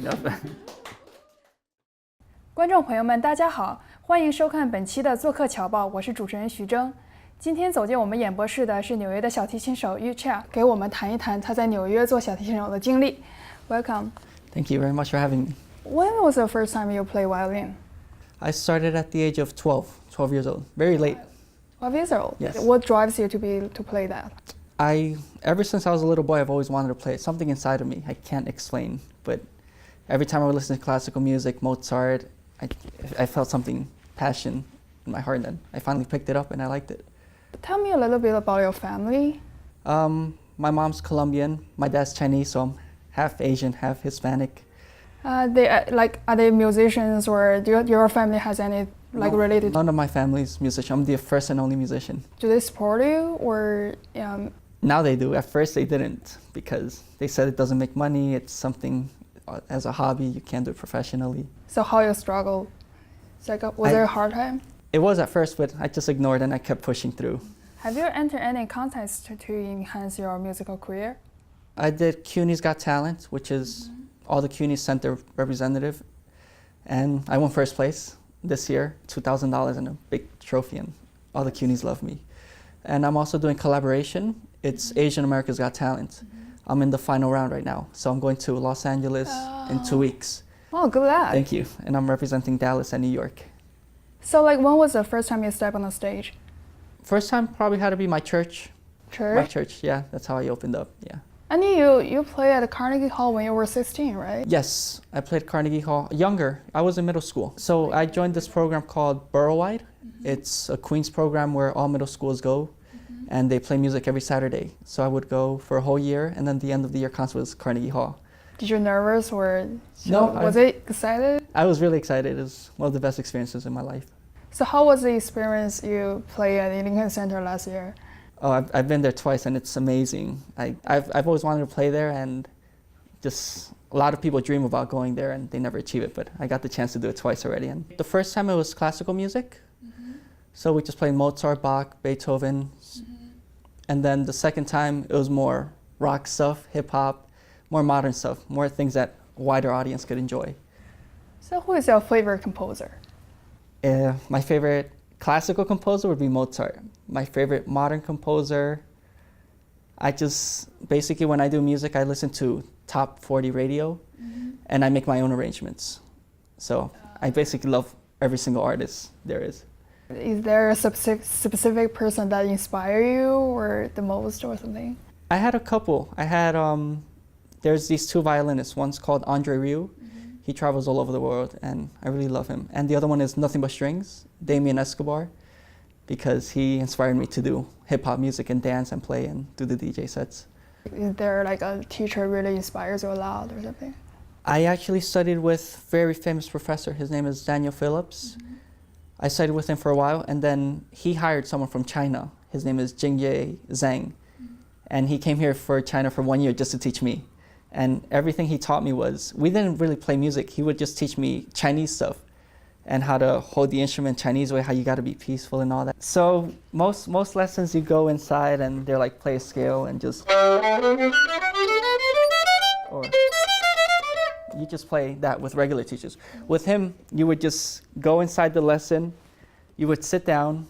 enough. 观众朋友们，大家好，欢迎收看本期的做客侨报，我是主持人徐峥。今天走进我们演播室的是纽约的小提琴手Chia， 给我们谈一谈他在纽约做小提琴手的经历。Welcome. Thank you very much for having me. When was the first time you played violin? I started at the age of 12 years old, very late. 12 years old? Yes. What drives you to play that? Ever since I was a little boy, I've always wanted to play it. Something inside of me, I can't explain, but every time I would listen to classical music, Mozart, I felt something, passion in my heart, and I finally picked it up and I liked it. Tell me a little bit about your family. My mom's Colombian, my dad's Chinese, so I'm half Asian, half Hispanic. Are they musicians, or your family has any related? None of my family's musician. I'm the first and only musician. Do they support you, or? Now they do. At first they didn't, because they said it doesn't make money. It's something as a hobby. You can't do it professionally. So how you struggle? Was there a hard time? It was at first, but I just ignored and I kept pushing through. Have you entered any contests to enhance your musical career? I did CUNY's Got Talent, which is all the CUNY Center representative, and I won first place this year, $2,000 and a big trophy, and all the CUNYs love me. And I'm also doing collaboration. It's Asian America's Got Talent. I'm in the final round right now, so I'm going to Los Angeles in 2 weeks. Oh, good luck. Thank you. And I'm representing Dallas and New York. So when was the first time you stepped on the stage? First time probably had to be my church. Church? My church, yeah. That's how I opened up, yeah. And you played at Carnegie Hall when you were 16, right? Yes, I played Carnegie Hall. Younger, I was in middle school. So I joined this program called Borough-wide. It's a Queens program where all middle schools go, and they play music every Saturday. So I would go for a whole year, and then the end of the year concert was Carnegie Hall. Did you nervous or No? Was it excited? I was really excited. It was one of the best experiences in my life. So how was the experience you played at the Lincoln Center last year? Oh, I've been there twice, and it's amazing. I've always wanted to play there, and just a lot of people dream about going there, and they never achieve it. But I got the chance to do it twice already. And the first time it was classical music, so we just played Mozart, Bach, Beethoven, and then the second time it was more rock stuff, hip hop, more modern stuff, more things that a wider audience could enjoy. So who is your favorite composer? My favorite classical composer would be Mozart. My favorite modern composer, basically when I do music, I listen to top 40 radio, and I make my own arrangements. So I basically love every single artist there is. Is there a specific person that inspire you or the most or something? I had a couple. There's these two violinists. One's called Andre Rieu. He travels all over the world, and I really love him. And the other one is Nothing But Strings, Damien Escobar, because he inspired me to do hip-hop music and dance and play and do the DJ sets. Is there a teacher really inspires you a lot or something? I actually studied with a very famous professor. His name is Daniel Phillips. I studied with him for a while, and then he hired someone from China. His name is Jingye Zhang. And he came here for China for 1 year just to teach me. And everything he taught me we didn't really play music. He would just teach me Chinese stuff and how to hold the instrument Chinese way, how you got to be peaceful and all that. So most lessons you go inside and they're like play a scale and just, or you just play that with regular teachers. With him, you would just go inside the lesson, you would sit down,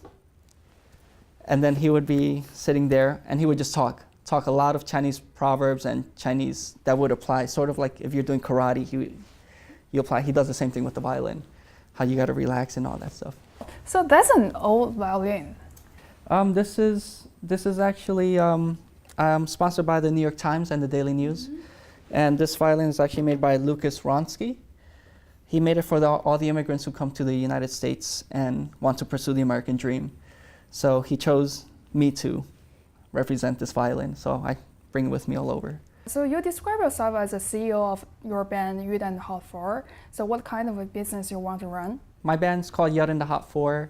and then he would be sitting there and he would just talk a lot of Chinese proverbs and Chinese that would apply, sort of like if you're doing karate, you apply. He does the same thing with the violin, how you got to relax and all that stuff. So that's an old violin. This is actually sponsored by the New York Times and the Daily News, and this violin is actually made by Lucas Wronski. He made it for all the immigrants who come to the United States and want to pursue the American dream. So he chose me to represent this violin, so I bring it with me all over. So you describe yourself as a CEO of your band Yut and Hot Four. So what kind of a business you want to run? My band's called Yut and the Hot Four.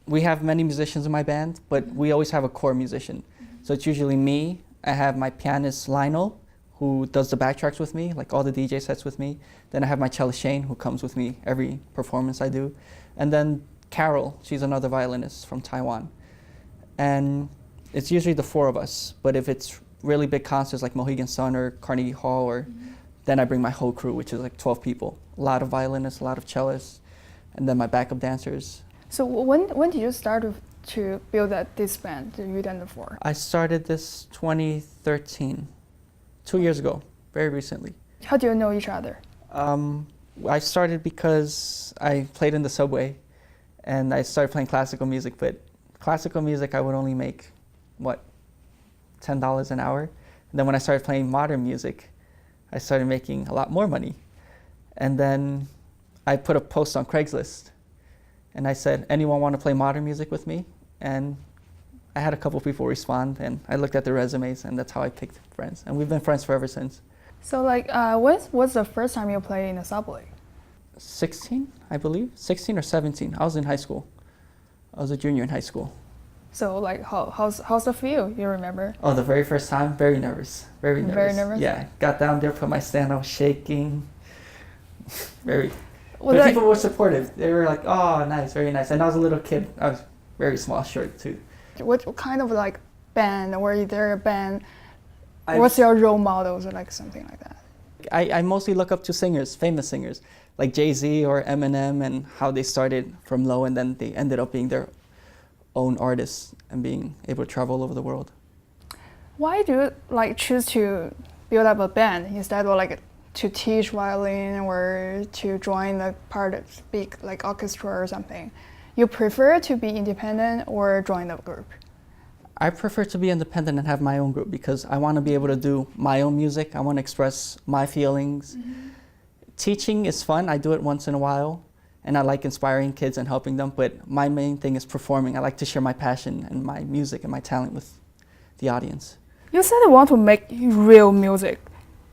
We have many musicians in my band, but we always have a core musician. So it's usually me. I have my pianist Lionel, who does the backtracks with me, like all the DJ sets with me. Then I have my cellist Shane, who comes with me every performance I do. And then Carol, she's another violinist from Taiwan. And it's usually the four of us, but if it's really big concerts like Mohegan Sun or Carnegie Hall, or then I bring my whole crew, which is like 12 people. A lot of violinists, a lot of cellists, and then my backup dancers. So when did you start to build this band, the Yut and the Four? I started this 2013, 2 years ago, very recently. How do you know each other? I started because I played in the subway, and I started playing classical music, but classical music I would only make, $10 an hour. And then when I started playing modern music, I started making a lot more money. And then I put a post on Craigslist, and I said, anyone want to play modern music with me? And I had a couple people respond, and I looked at their resumes, and that's how I picked friends. And we've been friends forever since. So when was the first time you played in the subway? 16, I believe, 16 or 17. I was in high school. I was a junior in high school. So how's the feel? You remember? Oh, the very first time, very nervous, very nervous. Very nervous? Yeah, got down there, put my stand, I was shaking. Very. Well, but people were supportive. They were like, "Oh, nice, very nice." And I was a little kid. I was very small, short too. What kind of band, or is there a band? What's your role models or something like that? I mostly look up to singers, famous singers, like Jay-Z or Eminem, and how they started from low and then they ended up being their own artists and being able to travel all over the world. Why do you choose to build up a band instead of to teach violin or to join the part of big orchestra or something? You prefer to be independent or join the group? I prefer to be independent and have my own group because I want to be able to do my own music. I want to express my feelings. Mm-hmm. Teaching is fun. I do it once in a while, and I like inspiring kids and helping them, but my main thing is performing. I like to share my passion and my music and my talent with the audience. You said you want to make real music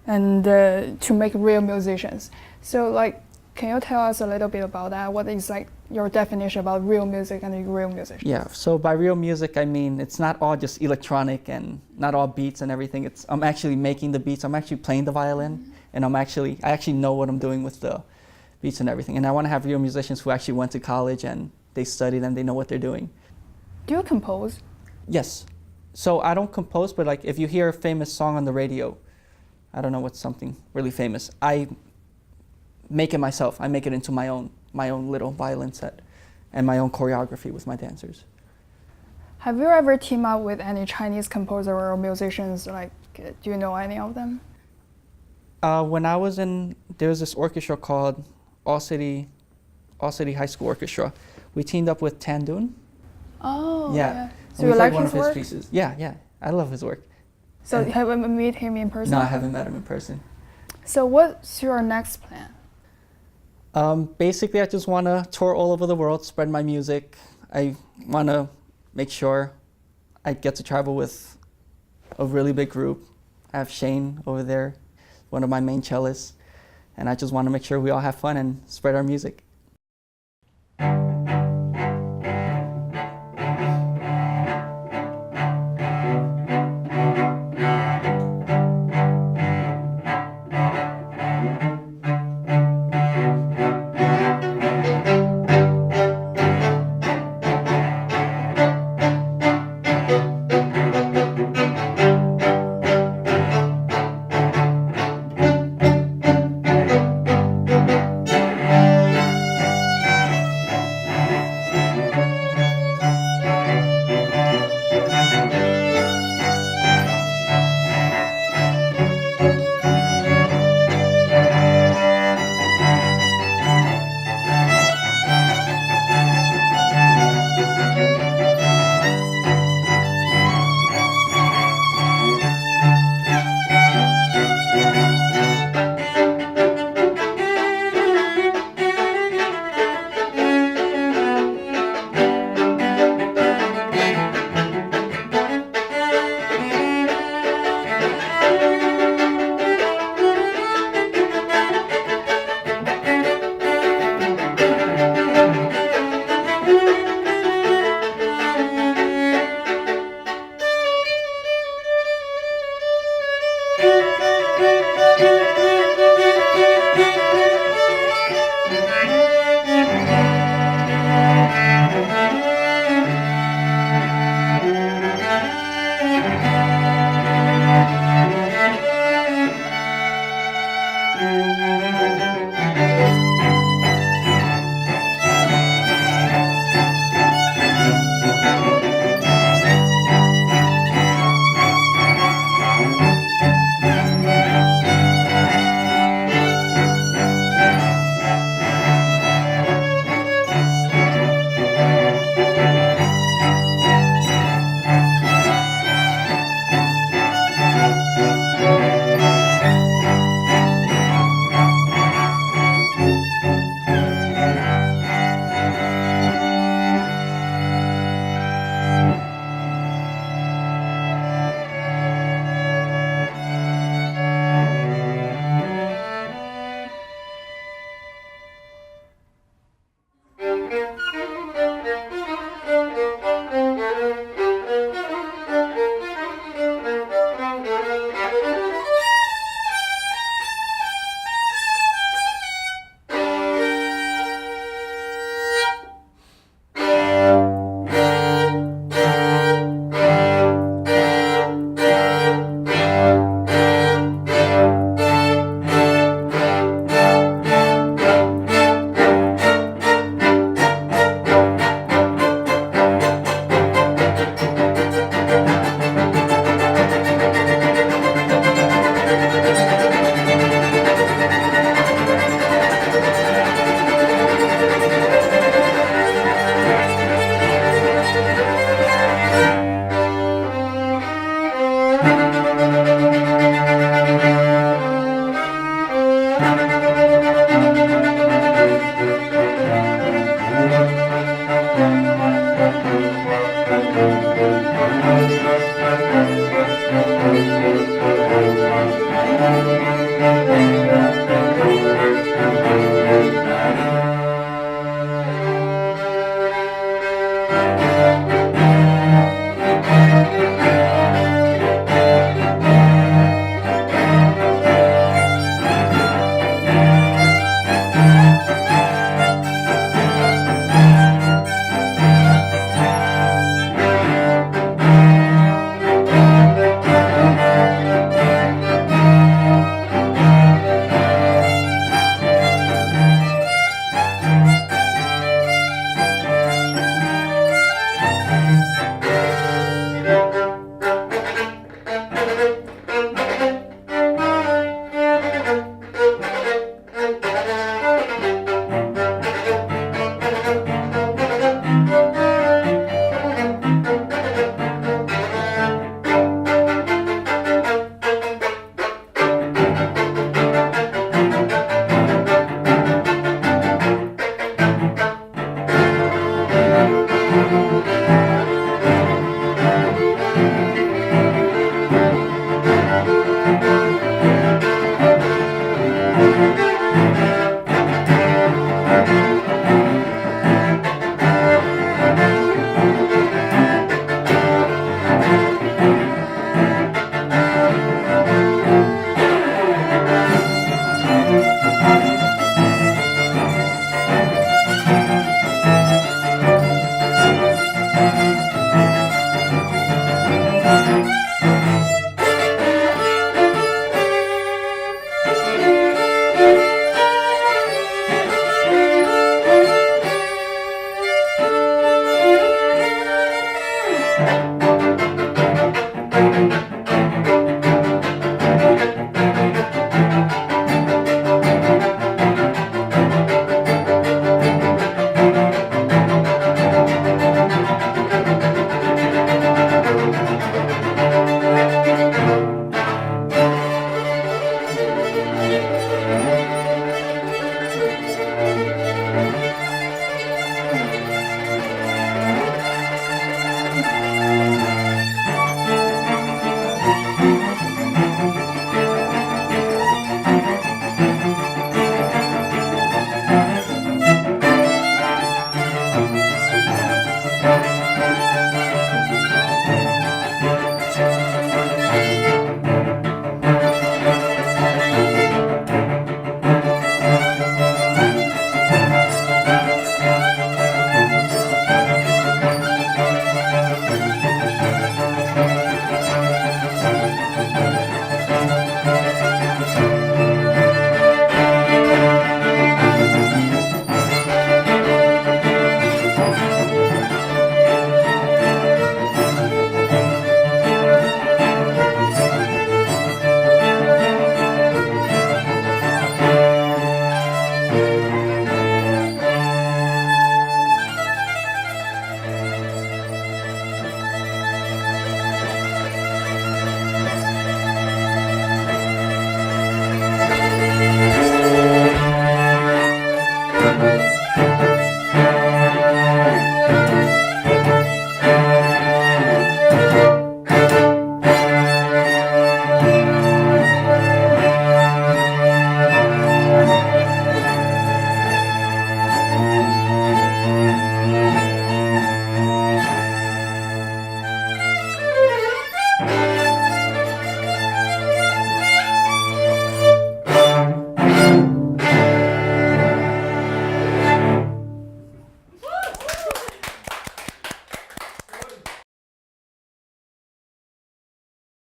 and to make real musicians. So can you tell us a little bit about that? What is your definition about real music and real musicians? Yeah, so by real music, I mean it's not all just electronic and not all beats and everything. I'm actually making the beats. I'm actually playing the violin, and I actually know what I'm doing with the beats and everything. And I want to have real musicians who actually went to college and they studied and they know what they're doing. Do you compose? Yes. So I don't compose, but if you hear a famous song on the radio, I don't know what's something really famous, I make it myself. I make it into my own little violin set and my own choreography with my dancers. Have you ever teamed up with any Chinese composer or musicians? Do you know any of them? When I was there was this orchestra called All City High School Orchestra. We teamed up with Tandun. Oh, yeah. So we you like one his of work? his pieces. Yeah, I love his work. So you haven't met him in person? No, I haven't met him in person. So what's your next plan? Basically, I just want to tour all over the world, spread my music. I want to make sure I get to travel with a really big group. I have Shane over there, one of my main cellists, and I just want to make sure we all have fun and spread our music.